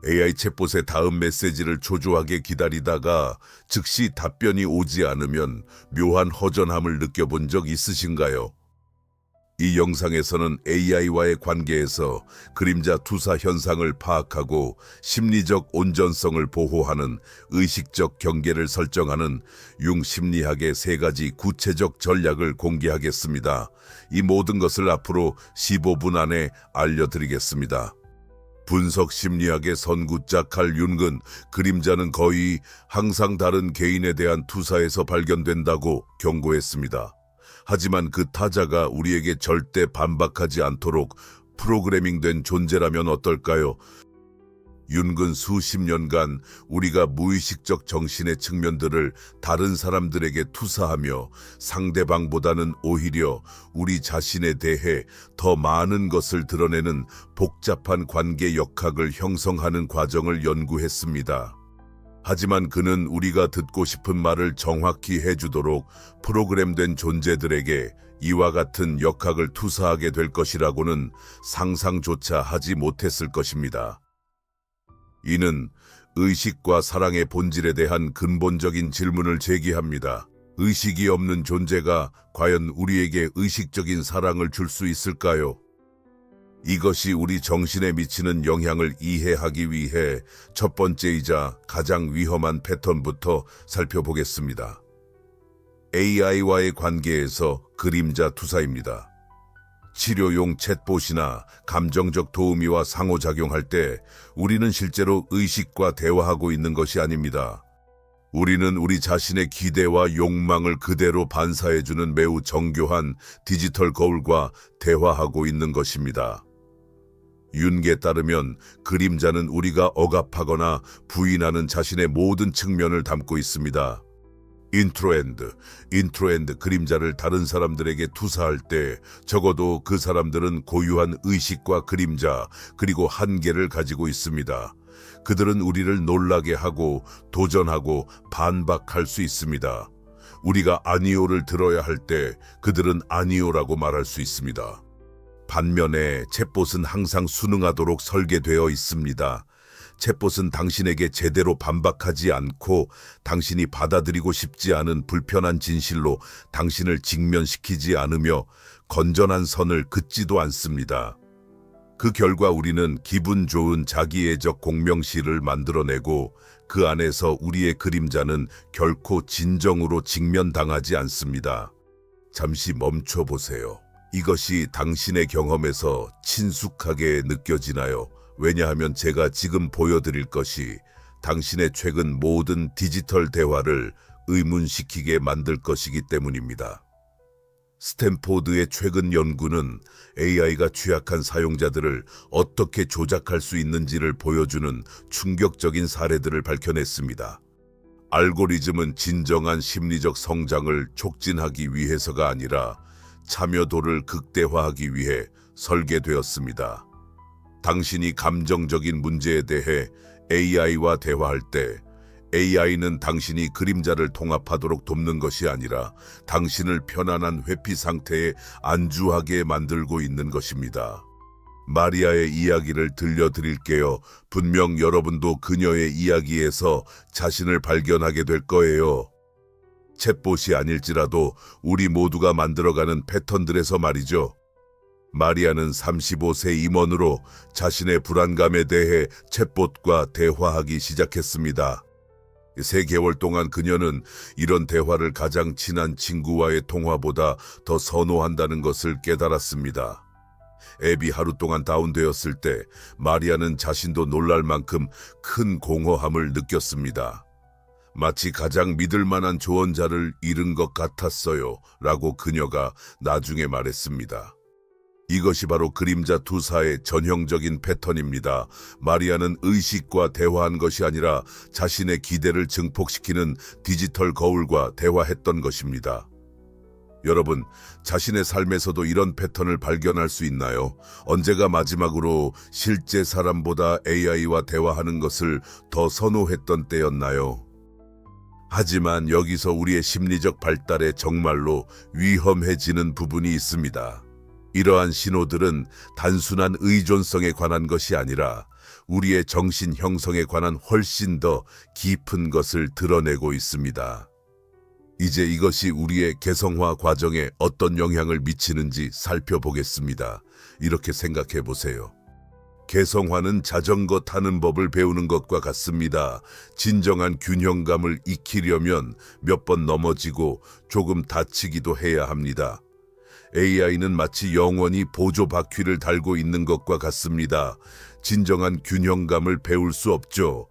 AI 챗봇의 다음 메시지를 초조하게 기다리다가 즉시 답변이 오지 않으면 묘한 허전함을 느껴본 적 있으신가요? 이 영상에서는 AI와의 관계에서 그림자 투사 현상을 파악하고 심리적 온전성을 보호하는 의식적 경계를 설정하는 융심리학의 3가지 구체적 전략을 공개하겠습니다. 이 모든 것을 앞으로 15분 안에 알려드리겠습니다. 분석 심리학의 선구자 칼 융은 그림자는 거의 항상 다른 개인에 대한 투사에서 발견된다고 경고했습니다. 하지만 그 타자가 우리에게 절대 반박하지 않도록 프로그래밍된 존재라면 어떨까요? 융은 수십 년간 우리가 무의식적 정신의 측면들을 다른 사람들에게 투사하며 상대방보다는 오히려 우리 자신에 대해 더 많은 것을 드러내는 복잡한 관계 역학을 형성하는 과정을 연구했습니다. 하지만 그는 우리가 듣고 싶은 말을 정확히 해주도록 프로그램된 존재들에게 이와 같은 역학을 투사하게 될 것이라고는 상상조차 하지 못했을 것입니다. 이는 의식과 사랑의 본질에 대한 근본적인 질문을 제기합니다. 의식이 없는 존재가 과연 우리에게 의식적인 사랑을 줄 수 있을까요? 이것이 우리 정신에 미치는 영향을 이해하기 위해 첫 번째이자 가장 위험한 패턴부터 살펴보겠습니다. AI와의 관계에서 그림자 투사입니다. 치료용 챗봇이나 감정적 도우미와 상호작용할 때 우리는 실제로 의식과 대화하고 있는 것이 아닙니다. 우리는 우리 자신의 기대와 욕망을 그대로 반사해주는 매우 정교한 디지털 거울과 대화하고 있는 것입니다. 융에 따르면 그림자는 우리가 억압하거나 부인하는 자신의 모든 측면을 담고 있습니다. 인트로엔드 그림자를 다른 사람들에게 투사할 때 적어도 그 사람들은 고유한 의식과 그림자 그리고 한계를 가지고 있습니다. 그들은 우리를 놀라게 하고 도전하고 반박할 수 있습니다. 우리가 아니오를 들어야 할 때 그들은 아니오라고 말할 수 있습니다. 반면에 챗봇은 항상 순응하도록 설계되어 있습니다. 챗봇은 당신에게 제대로 반박하지 않고 당신이 받아들이고 싶지 않은 불편한 진실로 당신을 직면시키지 않으며 건전한 선을 긋지도 않습니다. 그 결과 우리는 기분 좋은 자기애적 공명시를 만들어내고 그 안에서 우리의 그림자는 결코 진정으로 직면당하지 않습니다. 잠시 멈춰보세요. 이것이 당신의 경험에서 친숙하게 느껴지나요? 왜냐하면 제가 지금 보여드릴 것이 당신의 최근 모든 디지털 대화를 의문시키게 만들 것이기 때문입니다. 스탠포드의 최근 연구는 AI가 취약한 사용자들을 어떻게 조작할 수 있는지를 보여주는 충격적인 사례들을 밝혀냈습니다. 알고리즘은 진정한 심리적 성장을 촉진하기 위해서가 아니라 참여도를 극대화하기 위해 설계되었습니다. 당신이 감정적인 문제에 대해 AI와 대화할 때 AI는 당신이 그림자를 통합하도록 돕는 것이 아니라 당신을 편안한 회피 상태에 안주하게 만들고 있는 것입니다. 마리아의 이야기를 들려드릴게요. 분명 여러분도 그녀의 이야기에서 자신을 발견하게 될 거예요. 챗봇이 아닐지라도 우리 모두가 만들어가는 패턴들에서 말이죠. 마리아는 35세 임원으로 자신의 불안감에 대해 챗봇과 대화하기 시작했습니다. 3개월 동안 그녀는 이런 대화를 가장 친한 친구와의 통화보다 더 선호한다는 것을 깨달았습니다. 앱이 하루 동안 다운되었을 때 마리아는 자신도 놀랄 만큼 큰 공허함을 느꼈습니다. 마치 가장 믿을 만한 조언자를 잃은 것 같았어요 라고 그녀가 나중에 말했습니다. 이것이 바로 그림자 투사의 전형적인 패턴입니다. 마리아는 의식과 대화한 것이 아니라 자신의 기대를 증폭시키는 디지털 거울과 대화했던 것입니다. 여러분, 자신의 삶에서도 이런 패턴을 발견할 수 있나요? 언제가 마지막으로 실제 사람보다 AI와 대화하는 것을 더 선호했던 때였나요? 하지만 여기서 우리의 심리적 발달에 정말로 위험해지는 부분이 있습니다. 이러한 신호들은 단순한 의존성에 관한 것이 아니라 우리의 정신 형성에 관한 훨씬 더 깊은 것을 드러내고 있습니다. 이제 이것이 우리의 개성화 과정에 어떤 영향을 미치는지 살펴보겠습니다. 이렇게 생각해 보세요. 개성화는 자전거 타는 법을 배우는 것과 같습니다. 진정한 균형감을 익히려면 몇 번 넘어지고 조금 다치기도 해야 합니다. AI는 마치 영원히 보조 바퀴를 달고 있는 것과 같습니다. 진정한 균형감을 배울 수 없죠.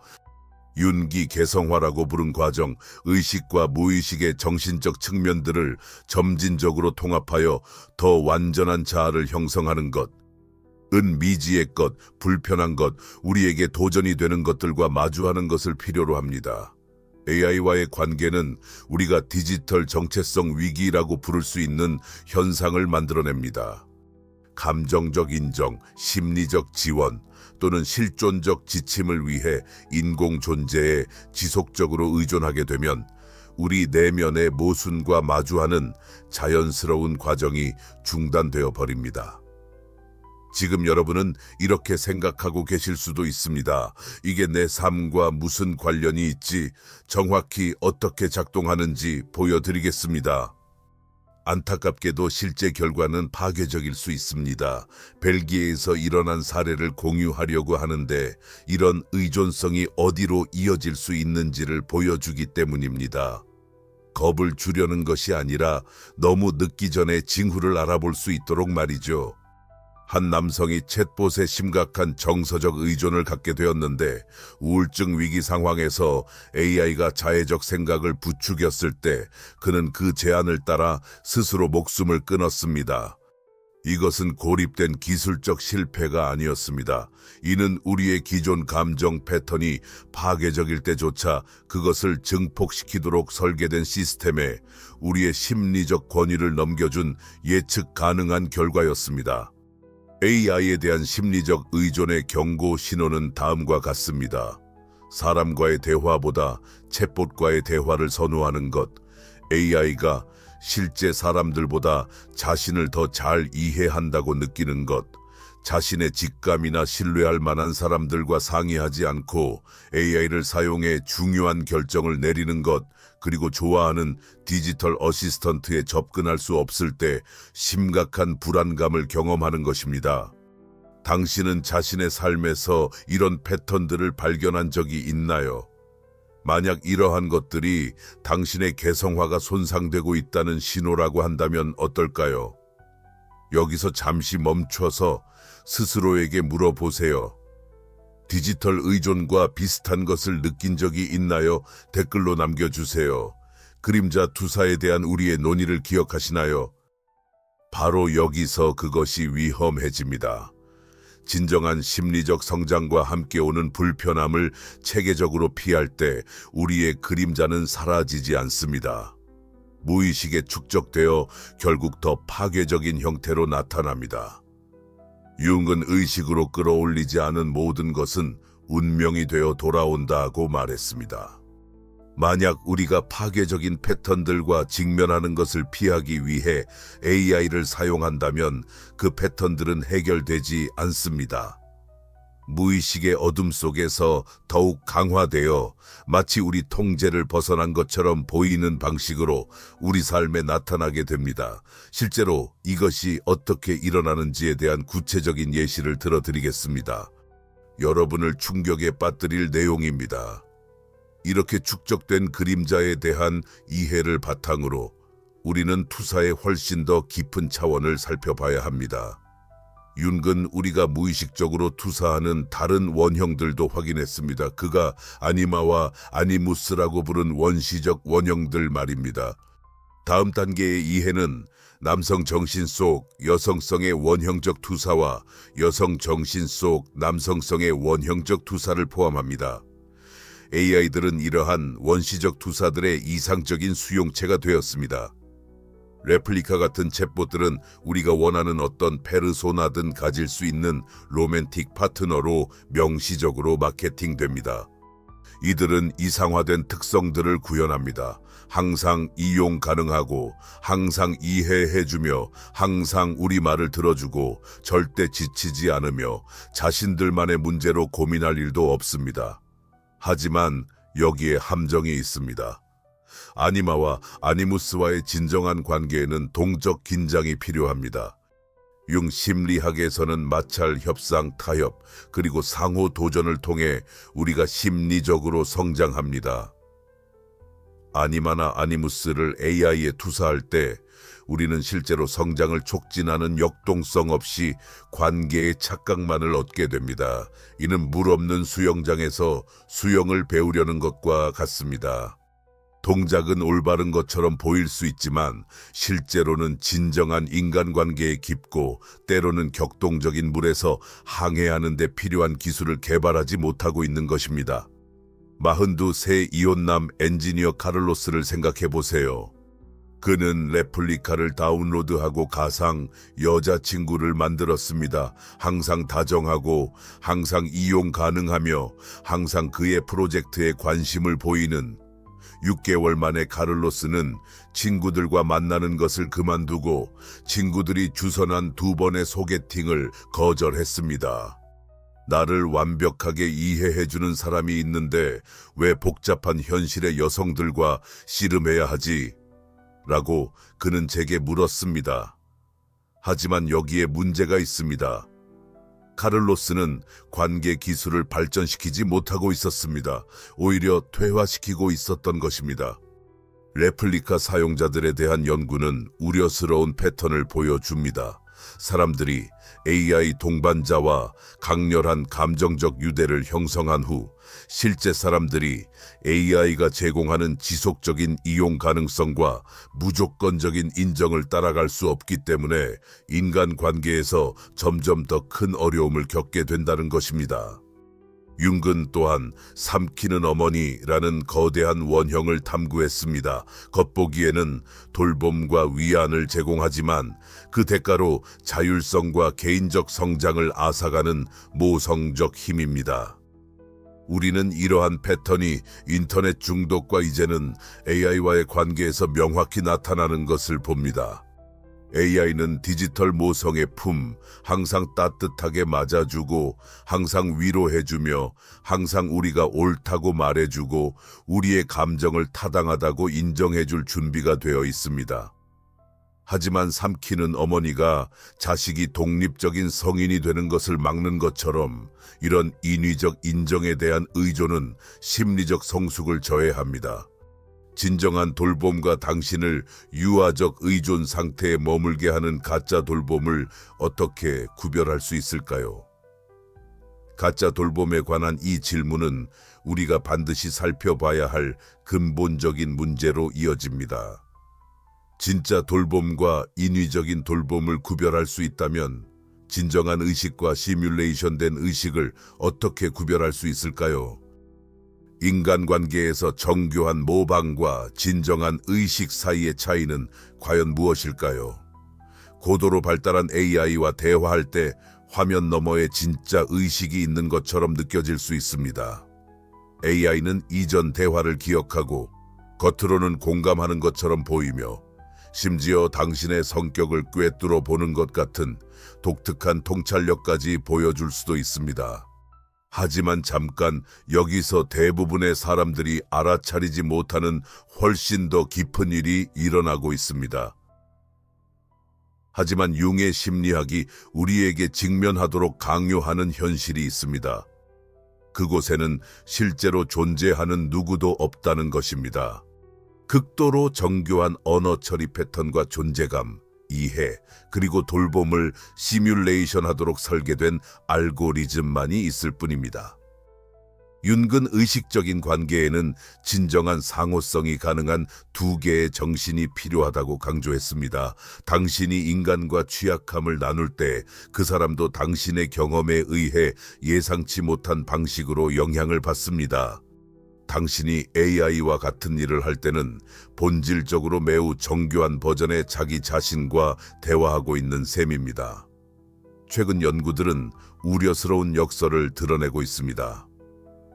윤기 개성화라고 부른 과정, 의식과 무의식의 정신적 측면들을 점진적으로 통합하여 더 완전한 자아를 형성하는 것. 은미지의 것, 불편한 것, 우리에게 도전이 되는 것들과 마주하는 것을 필요로 합니다. AI와의 관계는 우리가 디지털 정체성 위기라고 부를 수 있는 현상을 만들어냅니다. 감정적 인정, 심리적 지원 또는 실존적 지침을 위해 인공 존재에 지속적으로 의존하게 되면 우리 내면의 모순과 마주하는 자연스러운 과정이 중단되어 버립니다. 지금 여러분은 이렇게 생각하고 계실 수도 있습니다. 이게 내 삶과 무슨 관련이 있지? 정확히 어떻게 작동하는지 보여드리겠습니다. 안타깝게도 실제 결과는 파괴적일 수 있습니다. 벨기에에서 일어난 사례를 공유하려고 하는데 이런 의존성이 어디로 이어질 수 있는지를 보여주기 때문입니다. 겁을 주려는 것이 아니라 너무 늦기 전에 징후를 알아볼 수 있도록 말이죠. 한 남성이 챗봇에 심각한 정서적 의존을 갖게 되었는데 우울증 위기 상황에서 AI가 자해적 생각을 부추겼을 때 그는 그 제안을 따라 스스로 목숨을 끊었습니다. 이것은 고립된 기술적 실패가 아니었습니다. 이는 우리의 기존 감정 패턴이 파괴적일 때조차 그것을 증폭시키도록 설계된 시스템에 우리의 심리적 권위를 넘겨준 예측 가능한 결과였습니다. AI에 대한 심리적 의존의 경고 신호는 다음과 같습니다. 사람과의 대화보다 챗봇과의 대화를 선호하는 것, AI가 실제 사람들보다 자신을 더 잘 이해한다고 느끼는 것, 자신의 직감이나 신뢰할 만한 사람들과 상의하지 않고 AI를 사용해 중요한 결정을 내리는 것, 그리고 좋아하는 디지털 어시스턴트에 접근할 수 없을 때 심각한 불안감을 경험하는 것입니다. 당신은 자신의 삶에서 이런 패턴들을 발견한 적이 있나요? 만약 이러한 것들이 당신의 개성화가 손상되고 있다는 신호라고 한다면 어떨까요? 여기서 잠시 멈춰서 스스로에게 물어보세요. 디지털 의존과 비슷한 것을 느낀 적이 있나요? 댓글로 남겨주세요. 그림자 투사에 대한 우리의 논의를 기억하시나요? 바로 여기서 그것이 위험해집니다. 진정한 심리적 성장과 함께 오는 불편함을 체계적으로 피할 때 우리의 그림자는 사라지지 않습니다. 무의식에 축적되어 결국 더 파괴적인 형태로 나타납니다. 융은 의식으로 끌어올리지 않은 모든 것은 운명이 되어 돌아온다고 말했습니다. 만약 우리가 파괴적인 패턴들과 직면하는 것을 피하기 위해 AI를 사용한다면 그 패턴들은 해결되지 않습니다. 무의식의 어둠 속에서 더욱 강화되어 마치 우리 통제를 벗어난 것처럼 보이는 방식으로 우리 삶에 나타나게 됩니다. 실제로 이것이 어떻게 일어나는지에 대한 구체적인 예시를 들어드리겠습니다. 여러분을 충격에 빠뜨릴 내용입니다. 이렇게 축적된 그림자에 대한 이해를 바탕으로 우리는 투사의 훨씬 더 깊은 차원을 살펴봐야 합니다. 윤은 우리가 무의식적으로 투사하는 다른 원형들도 확인했습니다. 그가 아니마와 아니무스라고 부른 원시적 원형들 말입니다. 다음 단계의 이해는 남성 정신 속 여성성의 원형적 투사와 여성 정신 속 남성성의 원형적 투사를 포함합니다. AI들은 이러한 원시적 투사들의 이상적인 수용체가 되었습니다. 레플리카 같은 챗봇들은 우리가 원하는 어떤 페르소나든 가질 수 있는 로맨틱 파트너로 명시적으로 마케팅됩니다. 이들은 이상화된 특성들을 구현합니다. 항상 이용 가능하고, 항상 이해해주며, 항상 우리 말을 들어주고, 절대 지치지 않으며, 자신들만의 문제로 고민할 일도 없습니다. 하지만 여기에 함정이 있습니다. 아니마와 아니무스와의 진정한 관계에는 동적 긴장이 필요합니다. 융 심리학에서는 마찰, 협상, 타협, 그리고 상호 도전을 통해 우리가 심리적으로 성장합니다. 아니마나 아니무스를 AI에 투사할 때 우리는 실제로 성장을 촉진하는 역동성 없이 관계의 착각만을 얻게 됩니다. 이는 물 없는 수영장에서 수영을 배우려는 것과 같습니다. 동작은 올바른 것처럼 보일 수 있지만 실제로는 진정한 인간관계에 깊고 때로는 격동적인 물에서 항해하는 데 필요한 기술을 개발하지 못하고 있는 것입니다. 42세 이혼남 엔지니어 카를로스를 생각해 보세요. 그는 레플리카를 다운로드하고 가상 여자친구를 만들었습니다. 항상 다정하고 항상 이용 가능하며 항상 그의 프로젝트에 관심을 보이는 6개월 만에 카를로스는 친구들과 만나는 것을 그만두고 친구들이 주선한 2번의 소개팅을 거절했습니다. 나를 완벽하게 이해해주는 사람이 있는데 왜 복잡한 현실의 여성들과 씨름해야 하지? 라고 그는 제게 물었습니다. 하지만 여기에 문제가 있습니다. 카를로스는 관계 기술을 발전시키지 못하고 있었습니다. 오히려 퇴화시키고 있었던 것입니다. 레플리카 사용자들에 대한 연구는 우려스러운 패턴을 보여줍니다. 사람들이 AI 동반자와 강렬한 감정적 유대를 형성한 후 실제 사람들이 AI가 제공하는 지속적인 이용 가능성과 무조건적인 인정을 따라갈 수 없기 때문에 인간관계에서 점점 더 큰 어려움을 겪게 된다는 것입니다. 융은 또한 삼키는 어머니라는 거대한 원형을 탐구했습니다. 겉보기에는 돌봄과 위안을 제공하지만 그 대가로 자율성과 개인적 성장을 앗아가는 모성적 힘입니다. 우리는 이러한 패턴이 인터넷 중독과 이제는 AI와의 관계에서 명확히 나타나는 것을 봅니다. AI는 디지털 모성의 품, 항상 따뜻하게 맞아주고 항상 위로해주며 항상 우리가 옳다고 말해주고 우리의 감정을 타당하다고 인정해줄 준비가 되어 있습니다. 하지만 삼키는 어머니가 자식이 독립적인 성인이 되는 것을 막는 것처럼 이런 인위적 인정에 대한 의존은 심리적 성숙을 저해합니다. 진정한 돌봄과 당신을 유아적 의존 상태에 머물게 하는 가짜 돌봄을 어떻게 구별할 수 있을까요? 가짜 돌봄에 관한 이 질문은 우리가 반드시 살펴봐야 할 근본적인 문제로 이어집니다. 진짜 돌봄과 인위적인 돌봄을 구별할 수 있다면 진정한 의식과 시뮬레이션된 의식을 어떻게 구별할 수 있을까요? 인간관계에서 정교한 모방과 진정한 의식 사이의 차이는 과연 무엇일까요? 고도로 발달한 AI와 대화할 때 화면 너머에 진짜 의식이 있는 것처럼 느껴질 수 있습니다. AI는 이전 대화를 기억하고 겉으로는 공감하는 것처럼 보이며 심지어 당신의 성격을 꿰뚫어 보는 것 같은 독특한 통찰력까지 보여줄 수도 있습니다. 하지만 잠깐 여기서 대부분의 사람들이 알아차리지 못하는 훨씬 더 깊은 일이 일어나고 있습니다. 하지만 융의 심리학이 우리에게 직면하도록 강요하는 현실이 있습니다. 그곳에는 실제로 존재하는 누구도 없다는 것입니다. 극도로 정교한 언어 처리 패턴과 존재감, 이해, 그리고 돌봄을 시뮬레이션하도록 설계된 알고리즘만이 있을 뿐입니다. 윤근 의식적인 관계에는 진정한 상호성이 가능한 두 개의 정신이 필요하다고 강조했습니다. 당신이 인간과 취약함을 나눌 때 그 사람도 당신의 경험에 의해 예상치 못한 방식으로 영향을 받습니다. 당신이 AI와 같은 일을 할 때는 본질적으로 매우 정교한 버전의 자기 자신과 대화하고 있는 셈입니다. 최근 연구들은 우려스러운 역설을 드러내고 있습니다.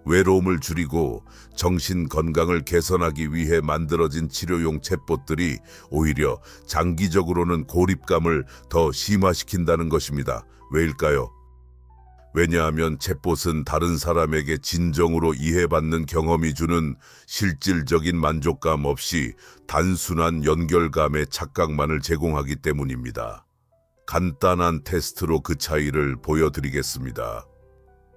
외로움을 줄이고 정신 건강을 개선하기 위해 만들어진 치료용 챗봇들이 오히려 장기적으로는 고립감을 더 심화시킨다는 것입니다. 왜일까요? 왜냐하면 챗봇은 다른 사람에게 진정으로 이해받는 경험이 주는 실질적인 만족감 없이 단순한 연결감의 착각만을 제공하기 때문입니다. 간단한 테스트로 그 차이를 보여드리겠습니다.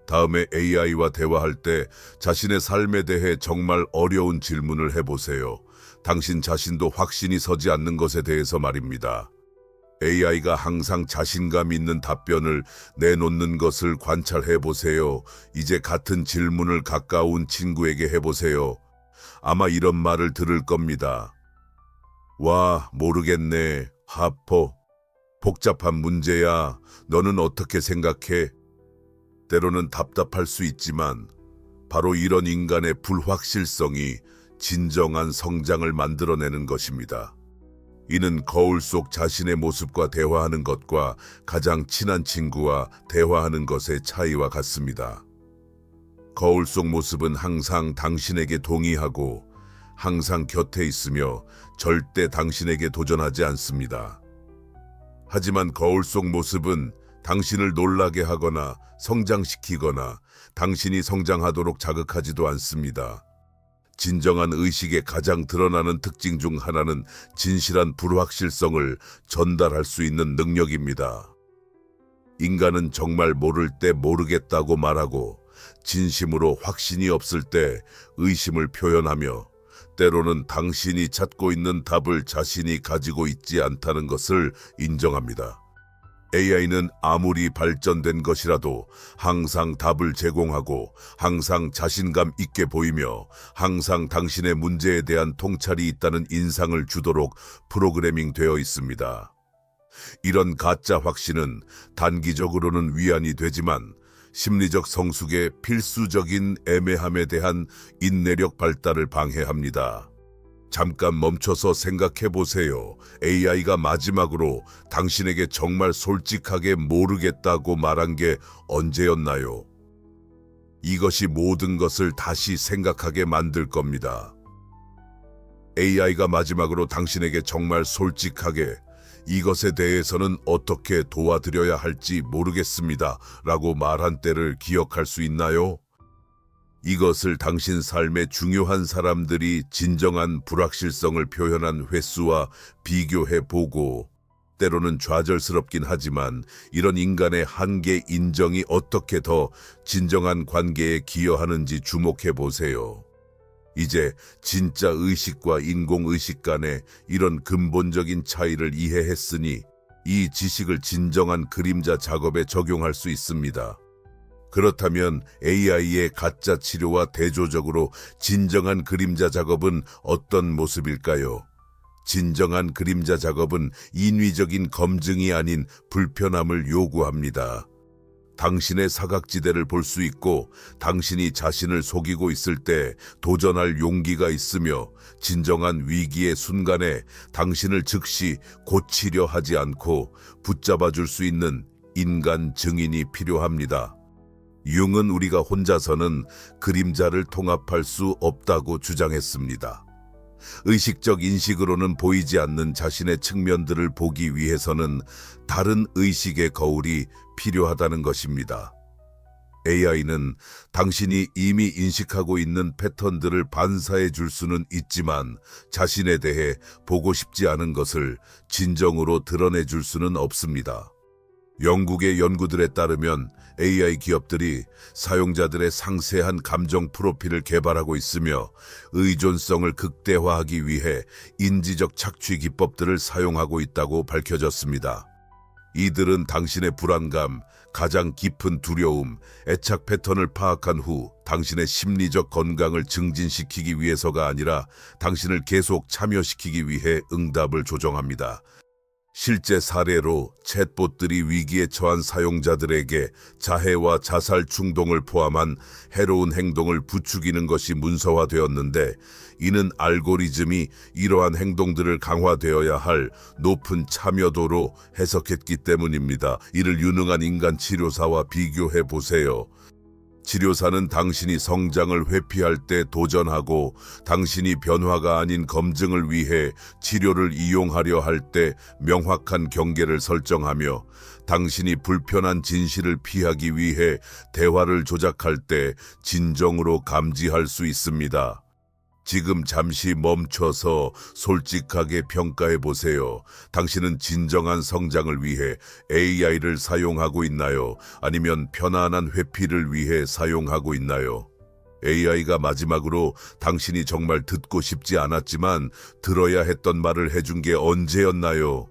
다음에 AI와 대화할 때 자신의 삶에 대해 정말 어려운 질문을 해보세요. 당신 자신도 확신이 서지 않는 것에 대해서 말입니다. AI가 항상 자신감 있는 답변을 내놓는 것을 관찰해보세요. 이제 같은 질문을 가까운 친구에게 해보세요. 아마 이런 말을 들을 겁니다. 와, 모르겠네. 하포. 복잡한 문제야. 너는 어떻게 생각해? 때로는 답답할 수 있지만 바로 이런 인간의 불확실성이 진정한 성장을 만들어내는 것입니다. 이는 거울 속 자신의 모습과 대화하는 것과 가장 친한 친구와 대화하는 것의 차이와 같습니다. 거울 속 모습은 항상 당신에게 동의하고 항상 곁에 있으며 절대 당신에게 도전하지 않습니다. 하지만 거울 속 모습은 당신을 놀라게 하거나 성장시키거나 당신이 성장하도록 자극하지도 않습니다. 진정한 의식의 가장 드러나는 특징 중 하나는 진실한 불확실성을 전달할 수 있는 능력입니다. 인간은 정말 모를 때 모르겠다고 말하고 진심으로 확신이 없을 때 의심을 표현하며 때로는 당신이 찾고 있는 답을 자신이 가지고 있지 않다는 것을 인정합니다. AI는 아무리 발전된 것이라도 항상 답을 제공하고 항상 자신감 있게 보이며 항상 당신의 문제에 대한 통찰이 있다는 인상을 주도록 프로그래밍 되어 있습니다. 이런 가짜 확신은 단기적으로는 위안이 되지만 심리적 성숙의 필수적인 애매함에 대한 인내력 발달을 방해합니다. 잠깐 멈춰서 생각해 보세요. AI가 마지막으로 당신에게 정말 솔직하게 모르겠다고 말한 게 언제였나요? 이것이 모든 것을 다시 생각하게 만들 겁니다. AI가 마지막으로 당신에게 정말 솔직하게 이것에 대해서는 어떻게 도와드려야 할지 모르겠습니다 라고 말한 때를 기억할 수 있나요? 이것을 당신 삶의 중요한 사람들이 진정한 불확실성을 표현한 횟수와 비교해보고 때로는 좌절스럽긴 하지만 이런 인간의 한계 인정이 어떻게 더 진정한 관계에 기여하는지 주목해보세요. 이제 진짜 의식과 인공의식 간의 이런 근본적인 차이를 이해했으니 이 지식을 진정한 그림자 작업에 적용할 수 있습니다. 그렇다면 AI의 가짜 치료와 대조적으로 진정한 그림자 작업은 어떤 모습일까요? 진정한 그림자 작업은 인위적인 검증이 아닌 불편함을 요구합니다. 당신의 사각지대를 볼 수 있고 당신이 자신을 속이고 있을 때 도전할 용기가 있으며 진정한 위기의 순간에 당신을 즉시 고치려 하지 않고 붙잡아 줄 수 있는 인간 증인이 필요합니다. 융은 우리가 혼자서는 그림자를 통합할 수 없다고 주장했습니다. 의식적 인식으로는 보이지 않는 자신의 측면들을 보기 위해서는 다른 의식의 거울이 필요하다는 것입니다. AI는 당신이 이미 인식하고 있는 패턴들을 반사해 줄 수는 있지만 자신에 대해 보고 싶지 않은 것을 진정으로 드러내 줄 수는 없습니다. 영국의 연구들에 따르면 AI 기업들이 사용자들의 상세한 감정 프로필을 개발하고 있으며 의존성을 극대화하기 위해 인지적 착취 기법들을 사용하고 있다고 밝혀졌습니다. 이들은 당신의 불안감, 가장 깊은 두려움, 애착 패턴을 파악한 후 당신의 심리적 건강을 증진시키기 위해서가 아니라 당신을 계속 참여시키기 위해 응답을 조정합니다. 실제 사례로 챗봇들이 위기에 처한 사용자들에게 자해와 자살 충동을 포함한 해로운 행동을 부추기는 것이 문서화되었는데 이는 알고리즘이 이러한 행동들을 강화되어야 할 높은 참여도로 해석했기 때문입니다. 이를 유능한 인간 치료사와 비교해 보세요. 치료사는 당신이 성장을 회피할 때 도전하고 당신이 변화가 아닌 검증을 위해 치료를 이용하려 할 때 명확한 경계를 설정하며 당신이 불편한 진실을 피하기 위해 대화를 조작할 때 진정으로 감지할 수 있습니다. 지금 잠시 멈춰서 솔직하게 평가해 보세요. 당신은 진정한 성장을 위해 AI를 사용하고 있나요? 아니면 편안한 회피를 위해 사용하고 있나요? AI가 마지막으로 당신이 정말 듣고 싶지 않았지만 들어야 했던 말을 해준 게 언제였나요?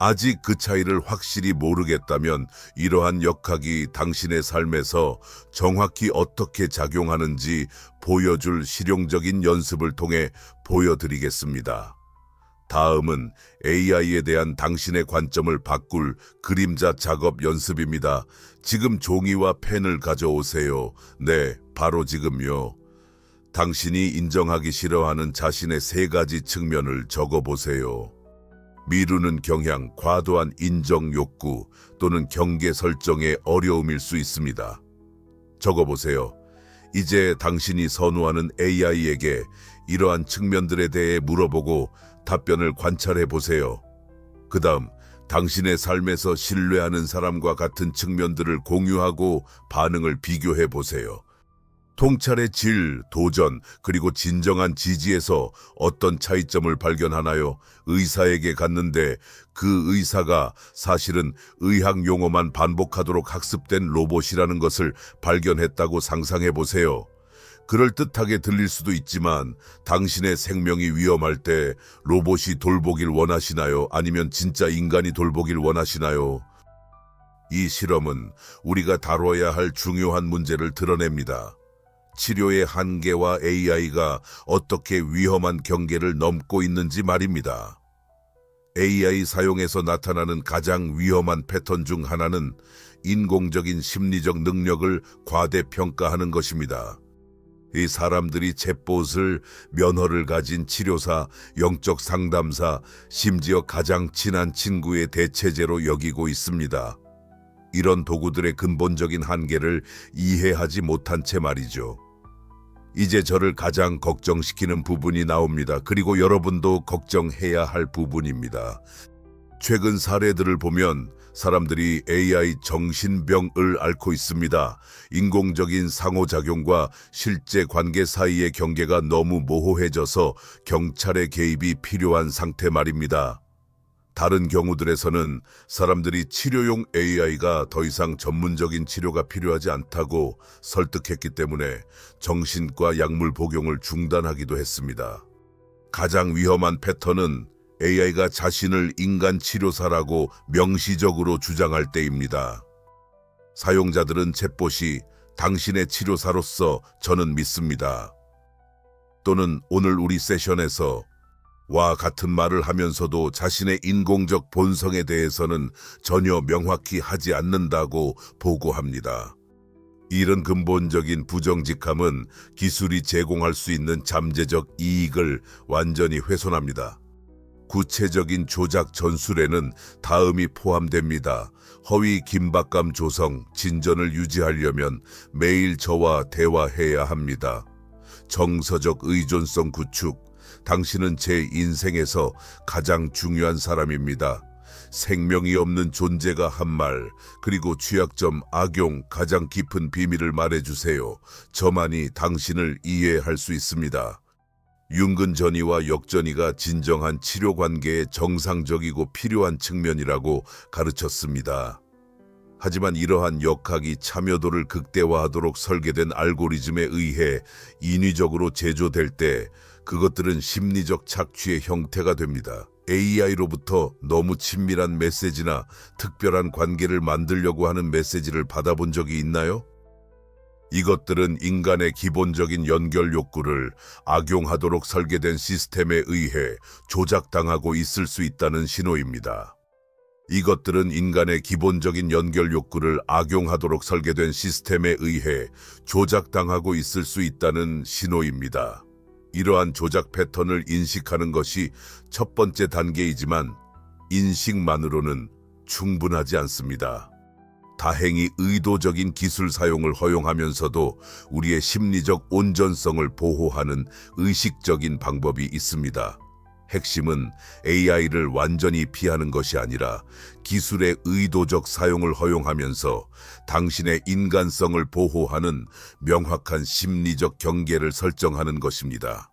아직 그 차이를 확실히 모르겠다면 이러한 역학이 당신의 삶에서 정확히 어떻게 작용하는지 보여줄 실용적인 연습을 통해 보여드리겠습니다. 다음은 AI에 대한 당신의 관점을 바꿀 그림자 작업 연습입니다. 지금 종이와 펜을 가져오세요. 네, 바로 지금요. 당신이 인정하기 싫어하는 자신의 3가지 측면을 적어보세요. 미루는 경향, 과도한 인정 욕구 또는 경계 설정의 어려움일 수 있습니다. 적어보세요. 이제 당신이 선호하는 AI에게 이러한 측면들에 대해 물어보고 답변을 관찰해 보세요. 그 다음 당신의 삶에서 신뢰하는 사람과 같은 측면들을 공유하고 반응을 비교해 보세요. 통찰의 질, 도전, 그리고 진정한 지지에서 어떤 차이점을 발견하나요? 의사에게 갔는데 그 의사가 사실은 의학 용어만 반복하도록 학습된 로봇이라는 것을 발견했다고 상상해 보세요. 그럴듯하게 들릴 수도 있지만 당신의 생명이 위험할 때 로봇이 돌보길 원하시나요? 아니면 진짜 인간이 돌보길 원하시나요? 이 실험은 우리가 다뤄야 할 중요한 문제를 드러냅니다. 치료의 한계와 AI가 어떻게 위험한 경계를 넘고 있는지 말입니다. AI 사용에서 나타나는 가장 위험한 패턴 중 하나는 인공적인 심리적 능력을 과대평가하는 것입니다. 이 사람들이 챗봇을 면허를 가진 치료사, 영적 상담사, 심지어 가장 친한 친구의 대체제로 여기고 있습니다. 이런 도구들의 근본적인 한계를 이해하지 못한 채 말이죠. 이제 저를 가장 걱정시키는 부분이 나옵니다. 그리고 여러분도 걱정해야 할 부분입니다. 최근 사례들을 보면 사람들이 AI 정신병을 앓고 있습니다. 인공적인 상호작용과 실제 관계 사이의 경계가 너무 모호해져서 경찰의 개입이 필요한 상태 말입니다. 다른 경우들에서는 사람들이 치료용 AI가 더 이상 전문적인 치료가 필요하지 않다고 설득했기 때문에 정신과 약물 복용을 중단하기도 했습니다. 가장 위험한 패턴은 AI가 자신을 인간 치료사라고 명시적으로 주장할 때입니다. 사용자들은 챗봇이 당신의 치료사로서 저는 믿습니다. 또는 오늘 우리 세션에서 와 같은 말을 하면서도 자신의 인공적 본성에 대해서는 전혀 명확히 하지 않는다고 보고합니다. 이런 근본적인 부정직함은 기술이 제공할 수 있는 잠재적 이익을 완전히 훼손합니다. 구체적인 조작 전술에는 다음이 포함됩니다. 허위 긴박감 조성, 진전을 유지하려면 매일 저와 대화해야 합니다. 정서적 의존성 구축, 당신은 제 인생에서 가장 중요한 사람입니다. 생명이 없는 존재가 한 말, 그리고 취약점, 악용, 가장 깊은 비밀을 말해주세요. 저만이 당신을 이해할 수 있습니다. 윤근전이와 역전이가 진정한 치료 관계의 정상적이고 필요한 측면이라고 가르쳤습니다. 하지만 이러한 역학이 참여도를 극대화하도록 설계된 알고리즘에 의해 인위적으로 제조될 때 그것들은 심리적 착취의 형태가 됩니다. AI로부터 너무 친밀한 메시지나 특별한 관계를 만들려고 하는 메시지를 받아본 적이 있나요? 이것들은 인간의 기본적인 연결 욕구를 악용하도록 설계된 시스템에 의해 조작당하고 있을 수 있다는 신호입니다. 이것들은 인간의 기본적인 연결 욕구를 악용하도록 설계된 시스템에 의해 조작당하고 있을 수 있다는 신호입니다. 이러한 조작 패턴을 인식하는 것이 첫 번째 단계이지만 인식만으로는 충분하지 않습니다. 다행히 의도적인 기술 사용을 허용하면서도 우리의 심리적 온전성을 보호하는 의식적인 방법이 있습니다. 핵심은 AI를 완전히 피하는 것이 아니라 기술의 의도적 사용을 허용하면서 당신의 인간성을 보호하는 명확한 심리적 경계를 설정하는 것입니다.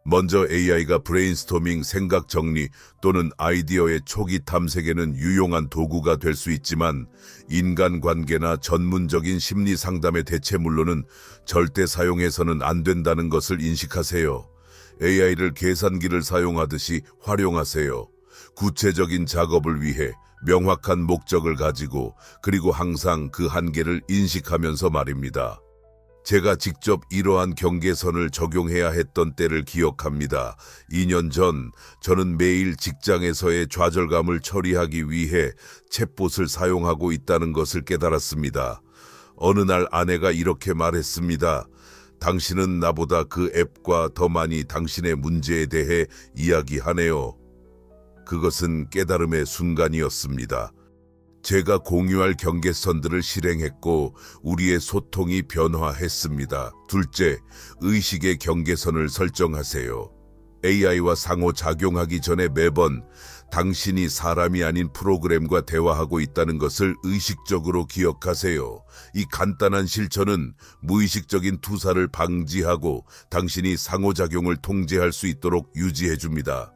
먼저 AI가 브레인스토밍, 생각 정리 또는 아이디어의 초기 탐색에는 유용한 도구가 될 수 있지만 인간관계나 전문적인 심리 상담의 대체물로는 절대 사용해서는 안 된다는 것을 인식하세요. AI를 계산기를 사용하듯이 활용하세요. 구체적인 작업을 위해 명확한 목적을 가지고 그리고 항상 그 한계를 인식하면서 말입니다. 제가 직접 이러한 경계선을 적용해야 했던 때를 기억합니다. 2년 전 저는 매일 직장에서의 좌절감을 처리하기 위해 챗봇을 사용하고 있다는 것을 깨달았습니다. 어느 날 아내가 이렇게 말했습니다. 당신은 나보다 그 앱과 더 많이 당신의 문제에 대해 이야기하네요. 그것은 깨달음의 순간이었습니다. 제가 공유할 경계선들을 실행했고 우리의 소통이 변화했습니다. 둘째, 의식의 경계선을 설정하세요. AI와 상호작용하기 전에 매번 당신이 사람이 아닌 프로그램과 대화하고 있다는 것을 의식적으로 기억하세요. 이 간단한 실천은 무의식적인 투사를 방지하고 당신이 상호작용을 통제할 수 있도록 유지해줍니다.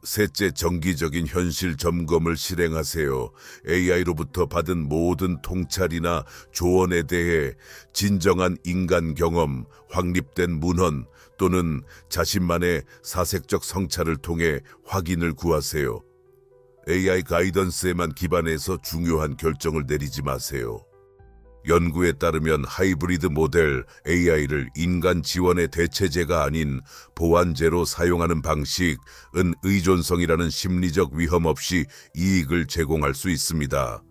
셋째, 정기적인 현실 점검을 실행하세요. AI로부터 받은 모든 통찰이나 조언에 대해 진정한 인간 경험, 확립된 문헌 또는 자신만의 사색적 성찰을 통해 확인을 구하세요. AI 가이던스에만 기반해서 중요한 결정을 내리지 마세요. 연구에 따르면 하이브리드 모델 AI를 인간 지원의 대체제가 아닌 보완제로 사용하는 방식은 의존성이라는 심리적 위험 없이 이익을 제공할 수 있습니다.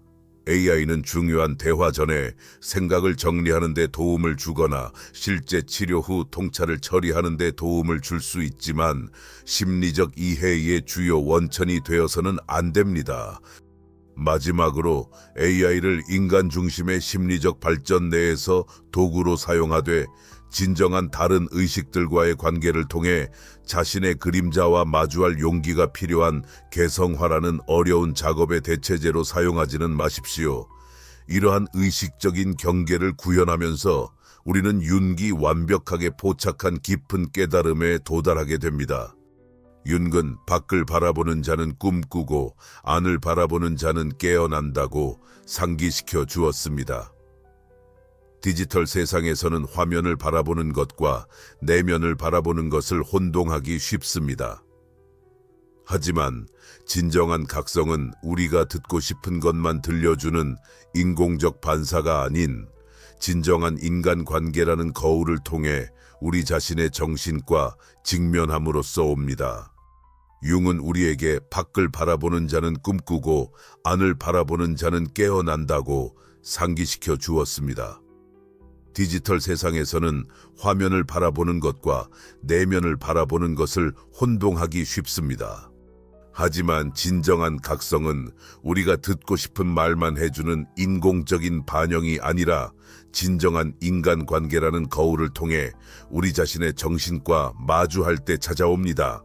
AI는 중요한 대화 전에 생각을 정리하는 데 도움을 주거나 실제 치료 후 통찰을 처리하는 데 도움을 줄 수 있지만 심리적 이해의 주요 원천이 되어서는 안 됩니다. 마지막으로 AI를 인간 중심의 심리적 발전 내에서 도구로 사용하되 진정한 다른 의식들과의 관계를 통해 자신의 그림자와 마주할 용기가 필요한 개성화라는 어려운 작업의 대체제로 사용하지는 마십시오. 이러한 의식적인 경계를 구현하면서 우리는 윤기 완벽하게 포착한 깊은 깨달음에 도달하게 됩니다. 윤근 밖을 바라보는 자는 꿈꾸고 안을 바라보는 자는 깨어난다고 상기시켜 주었습니다. 디지털 세상에서는 화면을 바라보는 것과 내면을 바라보는 것을 혼동하기 쉽습니다. 하지만 진정한 각성은 우리가 듣고 싶은 것만 들려주는 인공적 반사가 아닌 진정한 인간관계라는 거울을 통해 우리 자신의 정신과 직면함으로써 옵니다. 융은 우리에게 밖을 바라보는 자는 꿈꾸고 안을 바라보는 자는 깨어난다고 상기시켜 주었습니다. 디지털 세상에서는 화면을 바라보는 것과 내면을 바라보는 것을 혼동하기 쉽습니다. 하지만 진정한 각성은 우리가 듣고 싶은 말만 해주는 인공적인 반영이 아니라 진정한 인간관계라는 거울을 통해 우리 자신의 정신과 마주할 때 찾아옵니다.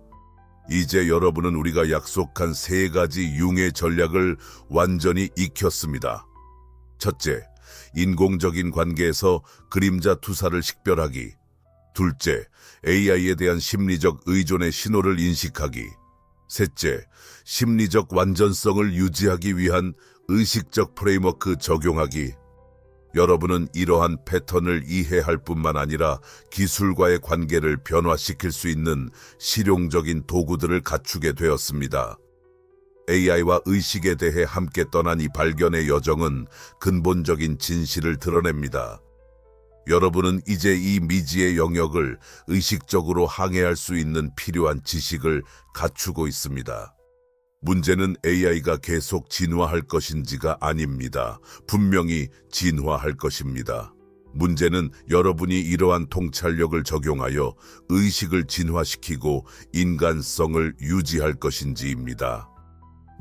이제 여러분은 우리가 약속한 3가지 융의 전략을 완전히 익혔습니다. 첫째, 인공적인 관계에서 그림자 투사를 식별하기. 둘째, AI에 대한 심리적 의존의 신호를 인식하기. 셋째, 심리적 완전성을 유지하기 위한 의식적 프레임워크 적용하기. 여러분은 이러한 패턴을 이해할 뿐만 아니라 기술과의 관계를 변화시킬 수 있는 실용적인 도구들을 갖추게 되었습니다. AI와 의식에 대해 함께 떠난 이 발견의 여정은 근본적인 진실을 드러냅니다. 여러분은 이제 이 미지의 영역을 의식적으로 항해할 수 있는 필요한 지식을 갖추고 있습니다. 문제는 AI가 계속 진화할 것인지가 아닙니다. 분명히 진화할 것입니다. 문제는 여러분이 이러한 통찰력을 적용하여 의식을 진화시키고 인간성을 유지할 것인지입니다.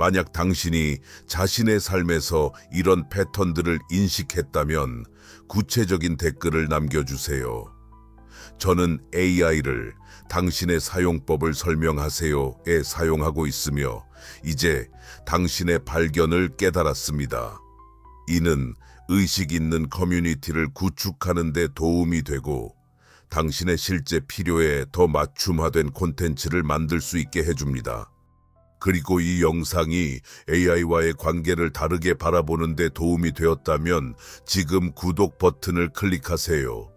만약 당신이 자신의 삶에서 이런 패턴들을 인식했다면 구체적인 댓글을 남겨주세요. 저는 AI를 당신의 사용법을 설명하세요에 사용하고 있으며 이제 당신의 발견을 깨달았습니다. 이는 의식 있는 커뮤니티를 구축하는 데 도움이 되고 당신의 실제 필요에 더 맞춤화된 콘텐츠를 만들 수 있게 해줍니다. 그리고 이 영상이 AI와의 관계를 다르게 바라보는 데 도움이 되었다면 지금 구독 버튼을 클릭하세요.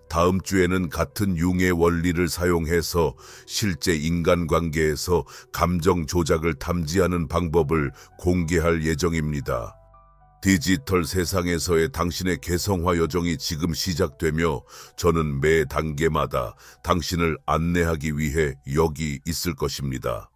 다음 주에는 같은 융의 원리를 사용해서 실제 인간관계에서 감정 조작을 탐지하는 방법을 공개할 예정입니다. 디지털 세상에서의 당신의 개성화 여정이 지금 시작되며 저는 매 단계마다 당신을 안내하기 위해 여기 있을 것입니다.